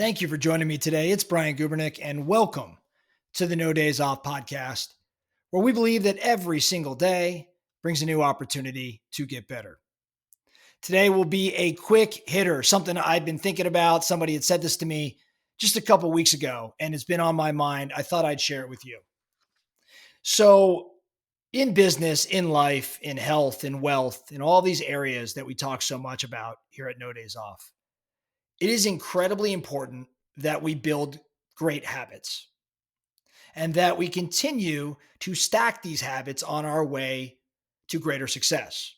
Thank you for joining me today. It's Brian Gubernick, and welcome to the No Days Off podcast, where we believe that every single day brings a new opportunity to get better. Today will be a quick hitter, something I've been thinking about. Somebody had said this to me just a couple weeks ago, and it's been on my mind. I thought I'd share it with you. So, in business, in life, in health, in wealth, in all these areas that we talk so much about here at No Days Off, it is incredibly important that we build great habits and that we continue to stack these habits on our way to greater success.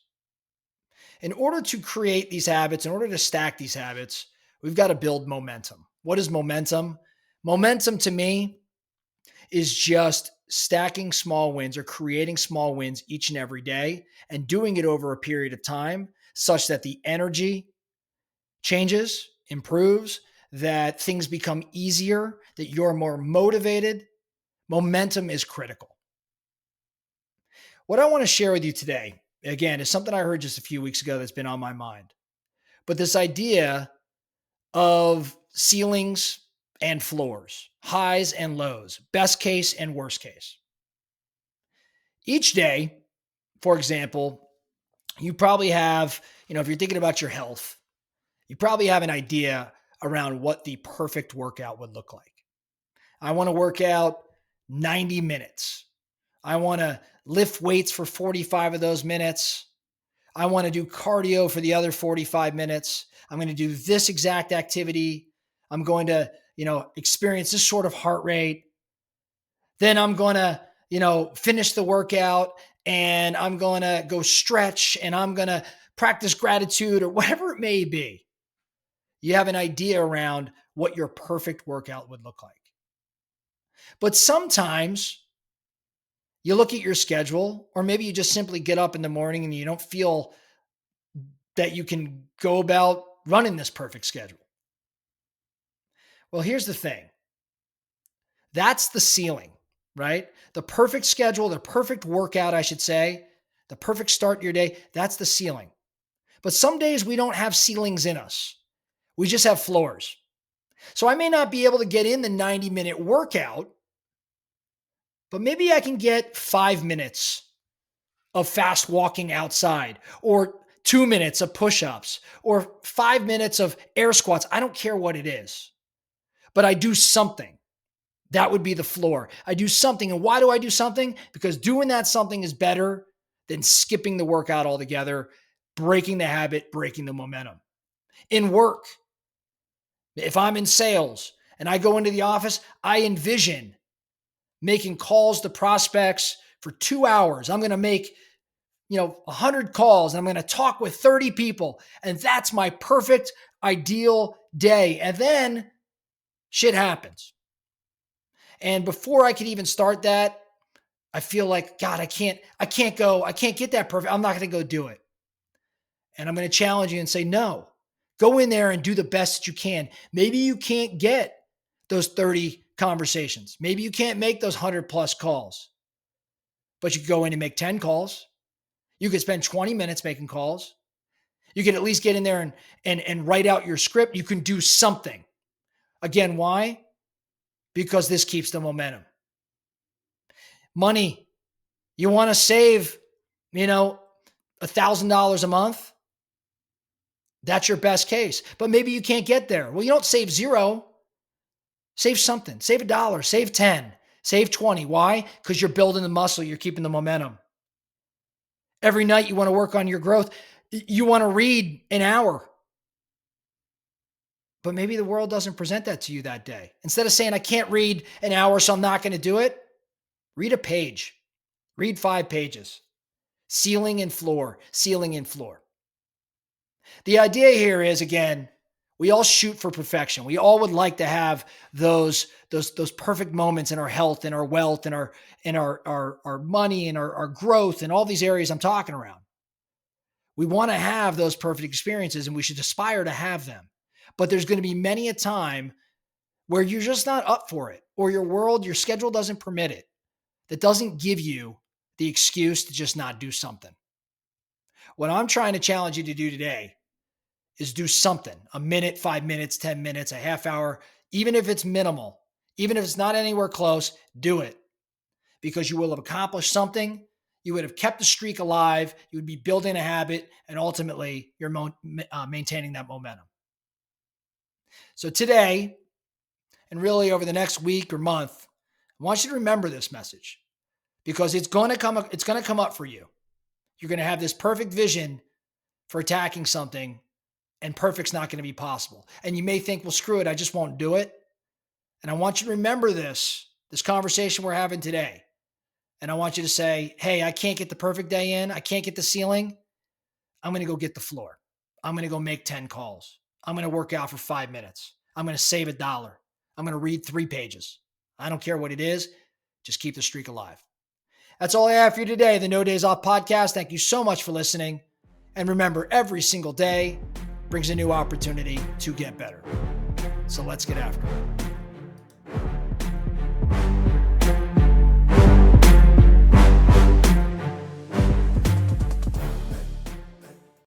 In order to create these habits, in order to stack these habits, we've got to build momentum. What is momentum? Momentum to me is just stacking small wins or creating small wins each and every day and doing it over a period of time such that the energy changes, improves, that things become easier, that you're more motivated. Momentum is critical. What I want to share with you today, again, is something I heard just a few weeks ago that's been on my mind. But this idea of ceilings and floors, highs and lows, best case and worst case. Each day, for example, you probably have, if you're thinking about your health, you probably have an idea around what the perfect workout would look like. I want to work out 90 minutes. I want to lift weights for 45 of those minutes. I want to do cardio for the other 45 minutes. I'm going to do this exact activity. I'm going to, experience this sort of heart rate. Then I'm going to, finish the workout and I'm going to go stretch and I'm going to practice gratitude or whatever it may be. You have an idea around what your perfect workout would look like. But sometimes you look at your schedule, or maybe you just simply get up in the morning and you don't feel that you can go about running this perfect schedule. Well, here's the thing. That's the ceiling, right? The perfect schedule, the perfect workout, I should say, the perfect start to your day, that's the ceiling. But some days we don't have ceilings in us. We just have floors. So I may not be able to get in the 90-minute workout, but maybe I can get 5 minutes of fast walking outside, or 2 minutes of push-ups, or 5 minutes of air squats. I don't care what it is, but I do something. That would be the floor. I do something. And why do I do something? Because doing that something is better than skipping the workout altogether, breaking the habit, breaking the momentum. In work, if I'm in sales and I go into the office, I envision making calls to prospects for 2 hours. I'm going to make, 100 calls and I'm going to talk with 30 people. And that's my perfect ideal day. And then shit happens. And before I could even start that, I feel like, God, I can't get that perfect. I'm not going to go do it. And I'm going to challenge you and say, no, go in there and do the best that you can. Maybe you can't get those 30 conversations. Maybe you can't make those 100 plus calls, but you could go in and make 10 calls. You could spend 20 minutes making calls. You could at least get in there and write out your script. You can do something. Again, why? Because this keeps the momentum. Money. You want to save, $1,000 a month. That's your best case. But maybe you can't get there. Well, you don't save zero. Save something. Save $1. Save 10. Save 20. Why? Because you're building the muscle. You're keeping the momentum. Every night you want to work on your growth. You want to read an hour. But maybe the world doesn't present that to you that day. Instead of saying, I can't read an hour, so I'm not going to do it, read a page. Read 5 pages. Ceiling and floor. Ceiling and floor. The idea here is, again, we all shoot for perfection. We all would like to have those perfect moments in our health, in our wealth, in our money, and our growth, and all these areas I'm talking around. We want to have those perfect experiences, and we should aspire to have them. But there's going to be many a time where you're just not up for it, or your schedule doesn't permit it. That doesn't give you the excuse to just not do something. What I'm trying to challenge you to do today is do something. A minute, 5 minutes, 10 minutes, a half hour. Even if it's minimal, even if it's not anywhere close, do it because you will have accomplished something. You would have kept the streak alive. You would be building a habit, and ultimately, you're maintaining that momentum. So today, and really over the next week or month, I want you to remember this message because it's going to come up. It's going to come up for you. You're going to have this perfect vision for attacking something, and perfect's not going to be possible. And you may think, well, screw it, I just won't do it. And I want you to remember this conversation we're having today. And I want you to say, hey, I can't get the perfect day in. I can't get the ceiling. I'm going to go get the floor. I'm going to go make 10 calls. I'm going to work out for 5 minutes. I'm going to save $1. I'm going to read 3 pages. I don't care what it is. Just keep the streak alive. That's all I have for you today, the No Days Off podcast. Thank you so much for listening. And remember, every single day brings a new opportunity to get better. So let's get after it.